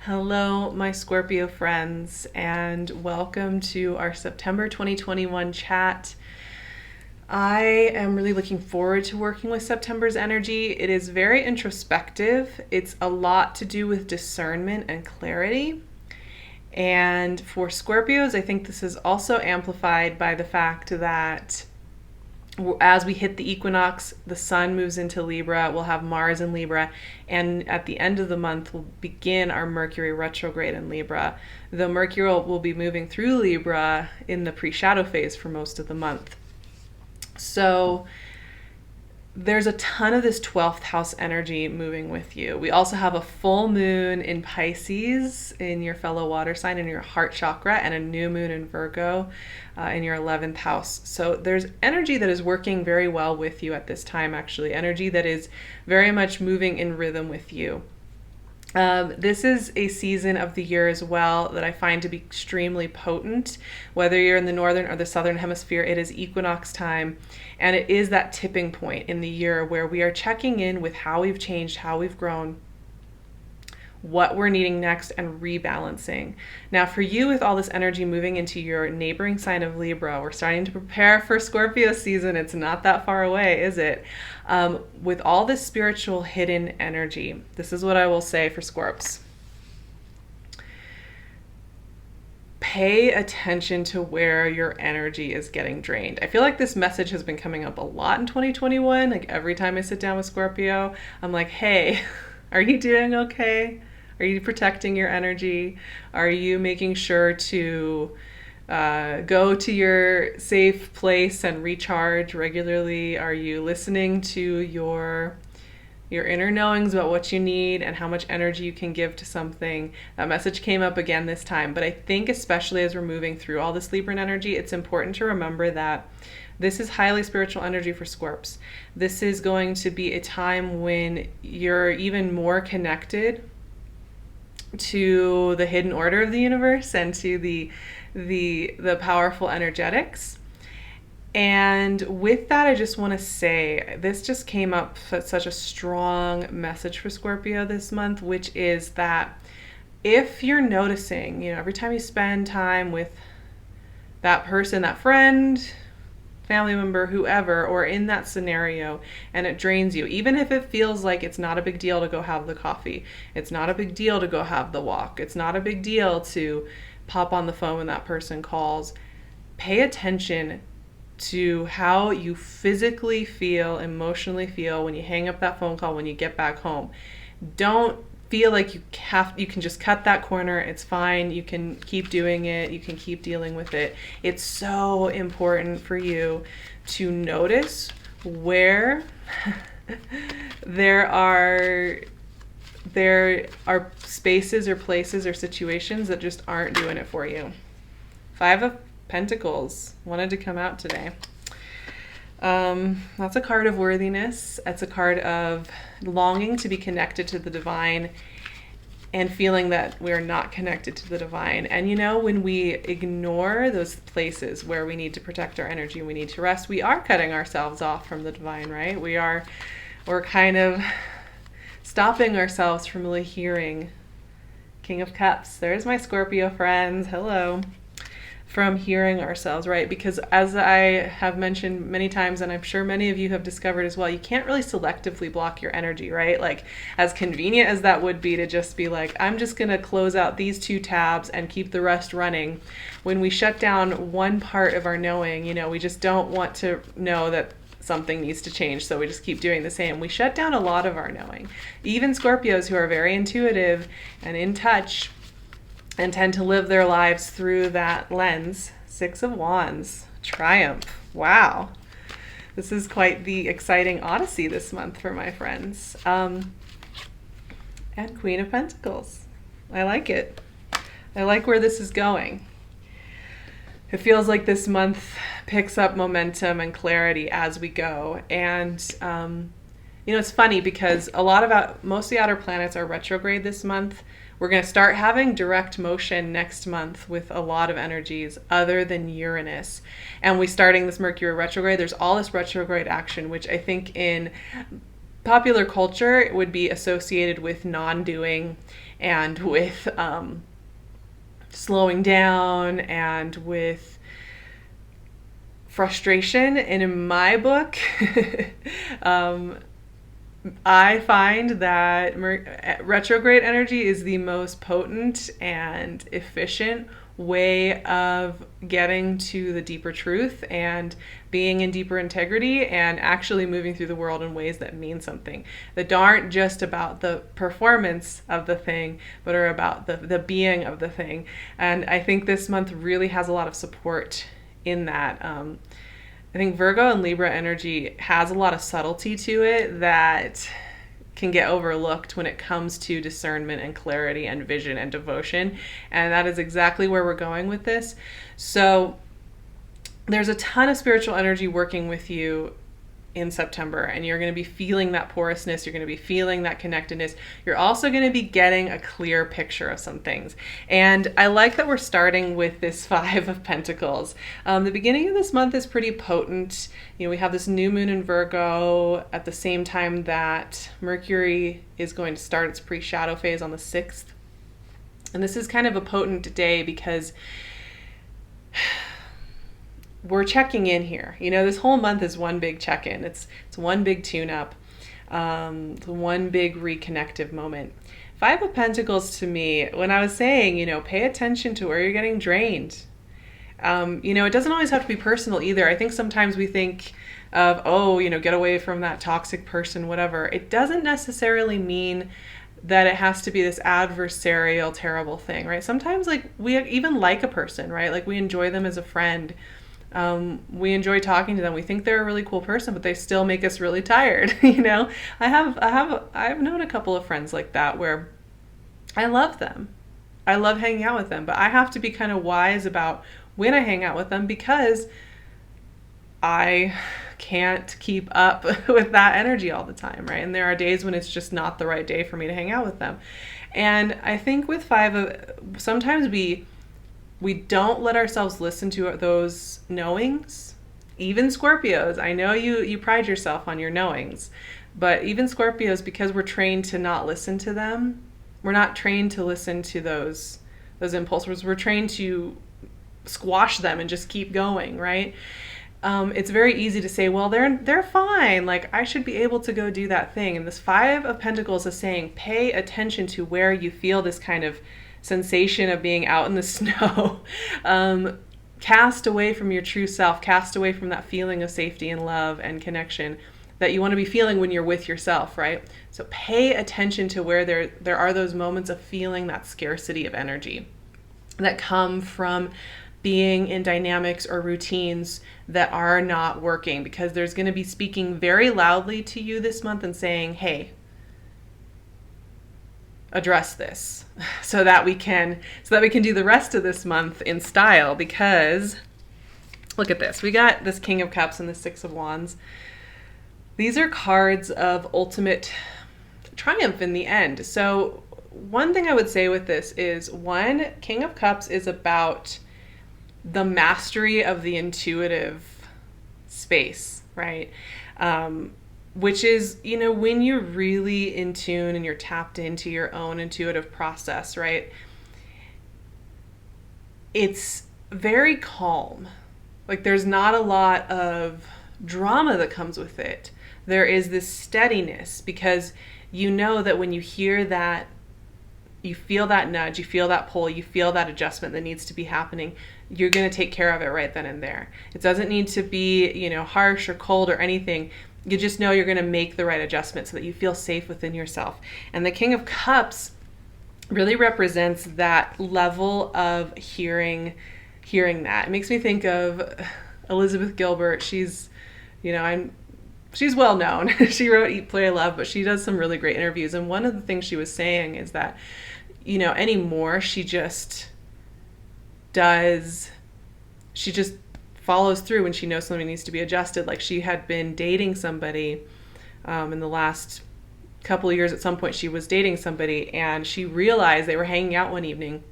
Hello, my Scorpio friends, and welcome to our September 2021 chat. I am really looking forward to working with September's energy. It is very introspective. It's a lot to do with discernment and clarity. And for Scorpios, I think this is also amplified by the fact that as we hit the equinox, the sun moves into Libra, we'll have Mars in Libra, and at the end of the month, we'll begin our Mercury retrograde in Libra. The Mercury will be moving through Libra in the pre-shadow phase for most of the month. So there's a ton of this 12th house energy moving with you. We also have a full moon in Pisces in your fellow water sign in your heart chakra, and a new moon in Virgo in your 11th house. So there's energy that is working very well with you at this time, actually. Energy that is very much moving in rhythm with you. This is a season of the year as well that I find to be extremely potent. Whether you're in the northern or the southern hemisphere, it is equinox time, and it is that tipping point in the year where we are checking in with how we've changed, how we've grown, what we're needing next, and rebalancing. Now for you, with all this energy moving into your neighboring sign of Libra, we're starting to prepare for Scorpio season. It's not that far away, is it? With all this spiritual hidden energy, this is what I will say for Scorps. Pay attention to where your energy is getting drained. I feel like this message has been coming up a lot in 2021. Like every time I sit down with Scorpio, I'm like, hey, are you doing okay? Are you protecting your energy? Are you making sure to go to your safe place and recharge regularly? Are you listening to your inner knowings about what you need and how much energy you can give to something? That message came up again this time, but I think especially as we're moving through all this Libran energy, it's important to remember that this is highly spiritual energy for Scorps. This is going to be a time when you're even more connected to the hidden order of the universe and to the powerful energetics. And with that, I just want to say, this just came up such a strong message for Scorpio this month, which is that if you're noticing, every time you spend time with that person, that friend, family member, whoever, or in that scenario, and it drains you, even if it feels like it's not a big deal to go have the coffee, it's not a big deal to go have the walk, it's not a big deal to pop on the phone when that person calls, pay attention to how you physically feel, emotionally feel when you hang up that phone call, when you get back home. Don't feel like you can just cut that corner. It's fine. You can keep doing it. You can keep dealing with it. It's so important for you to notice where there are spaces or places or situations that just aren't doing it for you. 5 of Pentacles wanted to come out today. That's a card of worthiness. It's a card of longing to be connected to the divine and feeling that we're not connected to the divine. And when we ignore those places where we need to protect our energy, we need to rest, we are cutting ourselves off from the divine, right? We're kind of stopping ourselves from really hearing. King of Cups. There's my Scorpio friends. Hello. From hearing ourselves, right? Because as I have mentioned many times, and I'm sure many of you have discovered as well, you can't really selectively block your energy, right? Like, as convenient as that would be to just be like, I'm just going to close out these 2 tabs and keep the rest running. When we shut down one part of our knowing, we just don't want to know that something needs to change, so we just keep doing the same. We shut down a lot of our knowing. Even Scorpios who are very intuitive and in touch and tend to live their lives through that lens. 6 of Wands, triumph. Wow. This is quite the exciting odyssey this month for my friends. And Queen of Pentacles. I like it. I like where this is going. It feels like this month picks up momentum and clarity as we go. And it's funny because most of the outer planets are retrograde this month. We're going to start having direct motion next month with a lot of energies other than Uranus. And starting this Mercury retrograde, there's all this retrograde action, which I think in popular culture, it would be associated with non-doing and with slowing down and with frustration. And in my book, I find that retrograde energy is the most potent and efficient way of getting to the deeper truth and being in deeper integrity and actually moving through the world in ways that mean something, that aren't just about the performance of the thing, but are about the being of the thing. And I think this month really has a lot of support in that. I think Virgo and Libra energy has a lot of subtlety to it that can get overlooked when it comes to discernment and clarity and vision and devotion. And that is exactly where we're going with this. So there's a ton of spiritual energy working with you in September, and you're going to be feeling that porousness. You're going to be feeling that connectedness. You're also going to be getting a clear picture of some things. And I like that we're starting with this Five of Pentacles. The beginning of this month is pretty potent. You know, we have this new moon in Virgo at the same time that Mercury is going to start its pre-shadow phase on the 6th. And this is kind of a potent day because we're checking in here. You know, this whole month is one big check-in. It's one big tune-up, one big reconnective moment. Five of Pentacles to me, when I was saying, you know, pay attention to where you're getting drained. You know, it doesn't always have to be personal either. I think sometimes we think of, oh, you know, get away from that toxic person, whatever. It doesn't necessarily mean that it has to be this adversarial, terrible thing, right? Sometimes, like, we even like a person, right? Like, we enjoy them as a friend. We enjoy talking to them. We think they're a really cool person, but they still make us really tired. You know, I've known a couple of friends like that where I love them. I love hanging out with them, but I have to be kind of wise about when I hang out with them because I can't keep up with that energy all the time, right? And there are days when it's just not the right day for me to hang out with them. And I think with sometimes we don't let ourselves listen to those knowings. Even Scorpios, I know you pride yourself on your knowings, but even Scorpios, because we're trained to not listen to them, we're not trained to listen to those impulses. We're trained to squash them and just keep going, right? It's very easy to say, well, they're fine. Like, I should be able to go do that thing. And this Five of Pentacles is saying, pay attention to where you feel this kind of sensation of being out in the snow. Cast away from your true self, cast away from that feeling of safety and love and connection that you want to be feeling when you're with yourself, right? So pay attention to where there are those moments of feeling that scarcity of energy that come from being in dynamics or routines that are not working, because there's going to be speaking very loudly to you this month and saying, hey, address this so that we can do the rest of this month in style. Because look at this, we got this King of Cups and the Six of Wands. These are cards of ultimate triumph in the end. So one thing I would say with this is, one, King of Cups is about the mastery of the intuitive space, right? Which is, you know, when you're really in tune and you're tapped into your own intuitive process, right? It's very calm. Like, there's not a lot of drama that comes with it. There is this steadiness because you know that when you hear that, you feel that nudge, you feel that pull, you feel that adjustment that needs to be happening, you're going to take care of it right then and there. It doesn't need to be, you know, harsh or cold or anything. You just know you're going to make the right adjustment so that you feel safe within yourself. And the King of Cups really represents that level of hearing that. It makes me think of Elizabeth Gilbert. She's, you know, she's well known. She wrote Eat, Play, Love, but she does some really great interviews. And one of the things she was saying is that, you know, anymore she just follows through when she knows something needs to be adjusted. Like, she had been dating somebody in the last couple of years. At some point she was dating somebody and she realized they were hanging out one evening,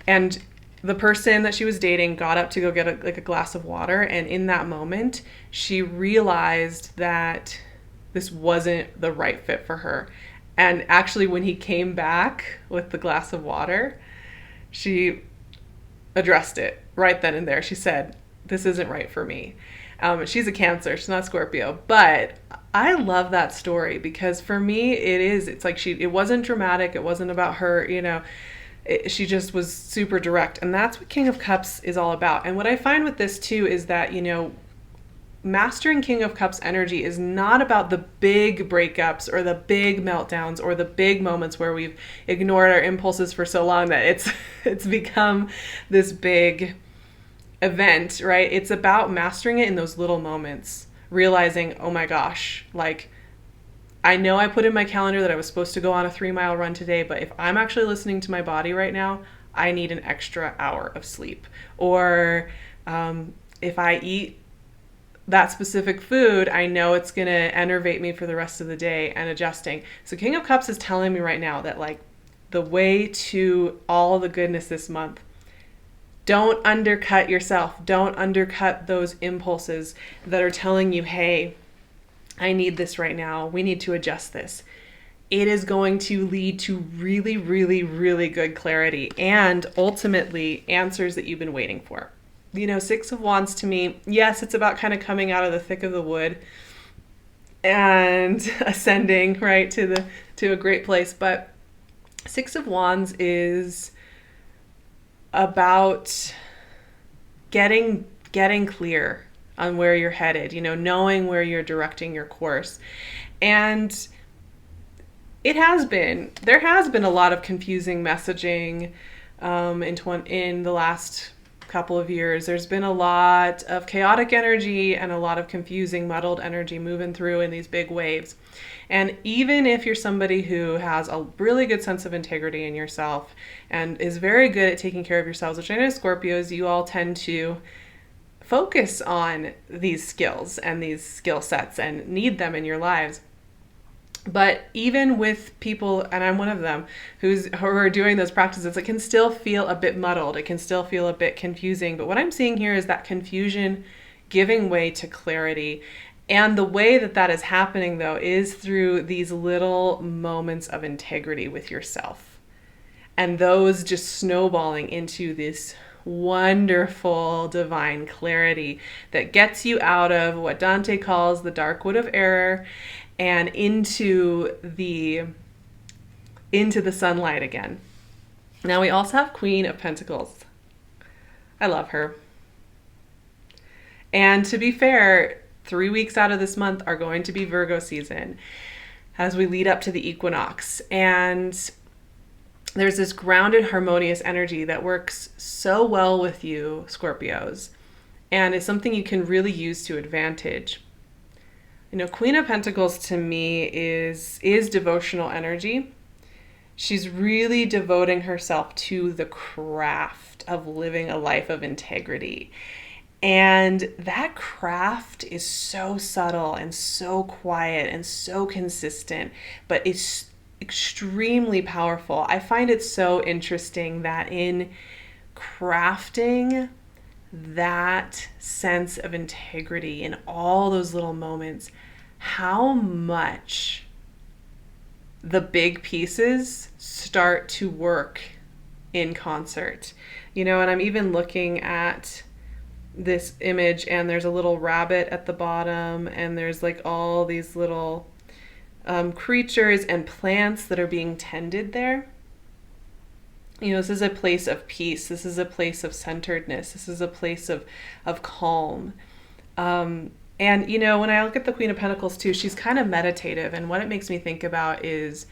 and the person that she was dating got up to go get a glass of water, and in that moment she realized that this wasn't the right fit for her. And actually, when he came back with the glass of water, she addressed it right then and there. She said, this isn't right for me. She's a Cancer. She's not Scorpio. But I love that story because for me, it's like it wasn't dramatic. It wasn't about her, she just was super direct. And that's what King of Cups is all about. And what I find with this too is that, mastering King of Cups energy is not about the big breakups or the big meltdowns or the big moments where we've ignored our impulses for so long that it's become this big event, right? It's about mastering it in those little moments, realizing, oh my gosh, like I know I put in my calendar that I was supposed to go on a 3-mile run today, but if I'm actually listening to my body right now, I need an extra hour of sleep. Or if I eat that specific food, I know it's going to enervate me for the rest of the day, and adjusting. So King of Cups is telling me right now that like the way to all the goodness this month, don't undercut yourself. Don't undercut those impulses that are telling you, hey, I need this right now. We need to adjust this. It is going to lead to really, really, really good clarity and ultimately answers that you've been waiting for. 6 of Wands to me, yes, it's about kind of coming out of the thick of the wood and ascending, right, to a great place. But 6 of Wands is about getting clear on where you're headed, knowing where you're directing your course. And there has been a lot of confusing messaging in the last couple of years. There's been a lot of chaotic energy and a lot of confusing, muddled energy moving through in these big waves. And even if you're somebody who has a really good sense of integrity in yourself and is very good at taking care of yourselves, which I know Scorpios, you all tend to focus on these skills and these skill sets and need them in your lives. But even with people, and I'm one of them, who are doing those practices, it can still feel a bit muddled. It can still feel a bit confusing. But what I'm seeing here is that confusion giving way to clarity. And the way that is happening, though, is through these little moments of integrity with yourself. And those just snowballing into this wonderful divine clarity that gets you out of what Dante calls the dark wood of error and into the sunlight again. Now we also have Queen of Pentacles. I love her. And to be fair, 3 weeks out of this month are going to be Virgo season as we lead up to the equinox. And there's this grounded, harmonious energy that works so well with you, Scorpios, and it's something you can really use to advantage. Queen of Pentacles to me is devotional energy. She's really devoting herself to the craft of living a life of integrity. And that craft is so subtle and so quiet and so consistent, but it's extremely powerful. I find it so interesting that in crafting that sense of integrity in all those little moments, how much the big pieces start to work in concert. And I'm even looking at this image and there's a little rabbit at the bottom and there's like all these little creatures and plants that are being tended there. This is a place of peace. This is a place of centeredness. This is a place of calm. And, when I look at the Queen of Pentacles too, she's kind of meditative. And what it makes me think about is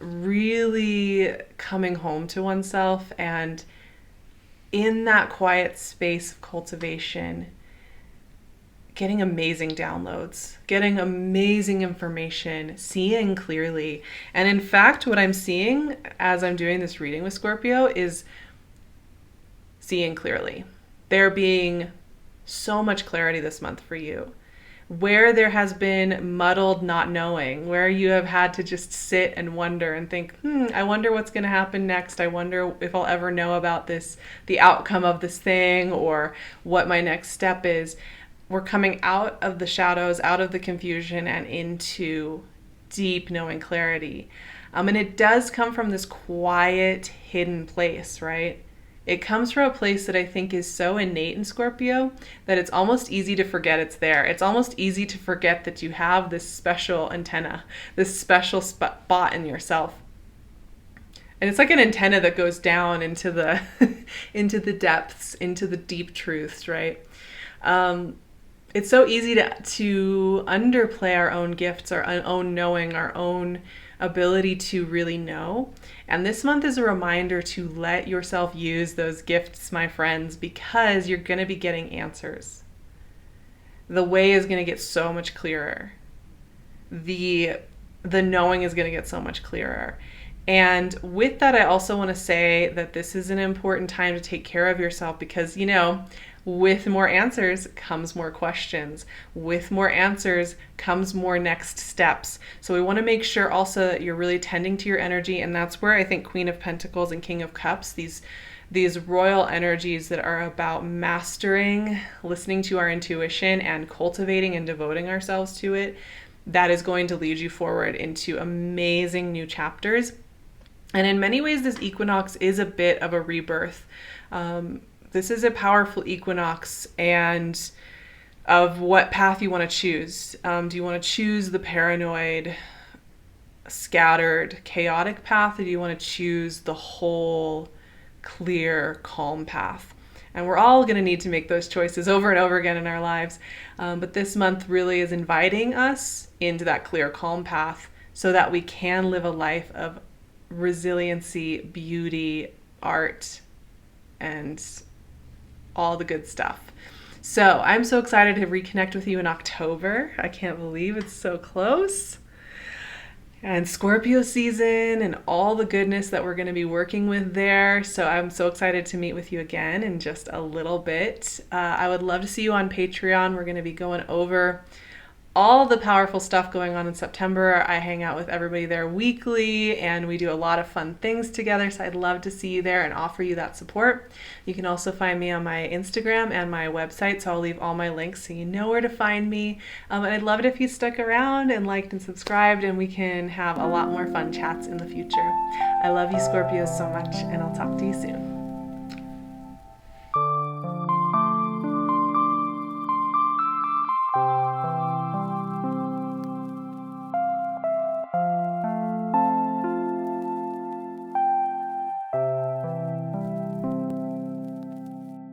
really coming home to oneself and in that quiet space of cultivation, getting amazing downloads, getting amazing information, seeing clearly. And in fact, what I'm seeing as I'm doing this reading with Scorpio is seeing clearly. There being so much clarity this month for you. Where there has been muddled not knowing, where you have had to just sit and wonder and think, I wonder what's going to happen next. I wonder if I'll ever know about this, the outcome of this thing, or what my next step is. we're coming out of the shadows, out of the confusion, and into deep knowing clarity. And it does come from this quiet, hidden place, right? It comes from a place that I think is so innate in Scorpio that it's almost easy to forget it's there. It's almost easy to forget that you have this special antenna, this special spot in yourself. And it's like an antenna that goes down into the into the depths, into the deep truths, right? It's so easy to underplay our own gifts, our own knowing, our own ability to really know. And this month is a reminder to let yourself use those gifts, my friends, because you're going to be getting answers. The way is going to get so much clearer. The knowing is going to get so much clearer. And with that, I also want to say that this is an important time to take care of yourself because, you know, with more answers comes more questions. With more answers comes more next steps. So we want to make sure also that you're really tending to your energy. And that's where I think Queen of Pentacles and King of Cups, these royal energies that are about mastering, listening to our intuition and cultivating and devoting ourselves to it, that is going to lead you forward into amazing new chapters. And in many ways, this equinox is a bit of a rebirth. This is a powerful equinox, and of what path you want to choose. Do you want to choose the paranoid, scattered, chaotic path, or do you want to choose the whole, clear, calm path? And we're all going to need to make those choices over and over again in our lives. But this month really is inviting us into that clear, calm path so that we can live a life of resiliency, beauty, art, and all the good stuff. So I'm so excited to reconnect with you in October. I can't believe it's so close. And Scorpio season and all the goodness that we're going to be working with there. So I'm so excited to meet with you again in just a little bit. I would love to see you on Patreon. We're going to be going over all the powerful stuff going on in September. I hang out with everybody there weekly and we do a lot of fun things together. So I'd love to see you there and offer you that support. You can also find me on my Instagram and my website. So I'll leave all my links so you know where to find me. And I'd love it if you stuck around and liked and subscribed, and we can have a lot more fun chats in the future. I love you, Scorpios, so much, and I'll talk to you soon.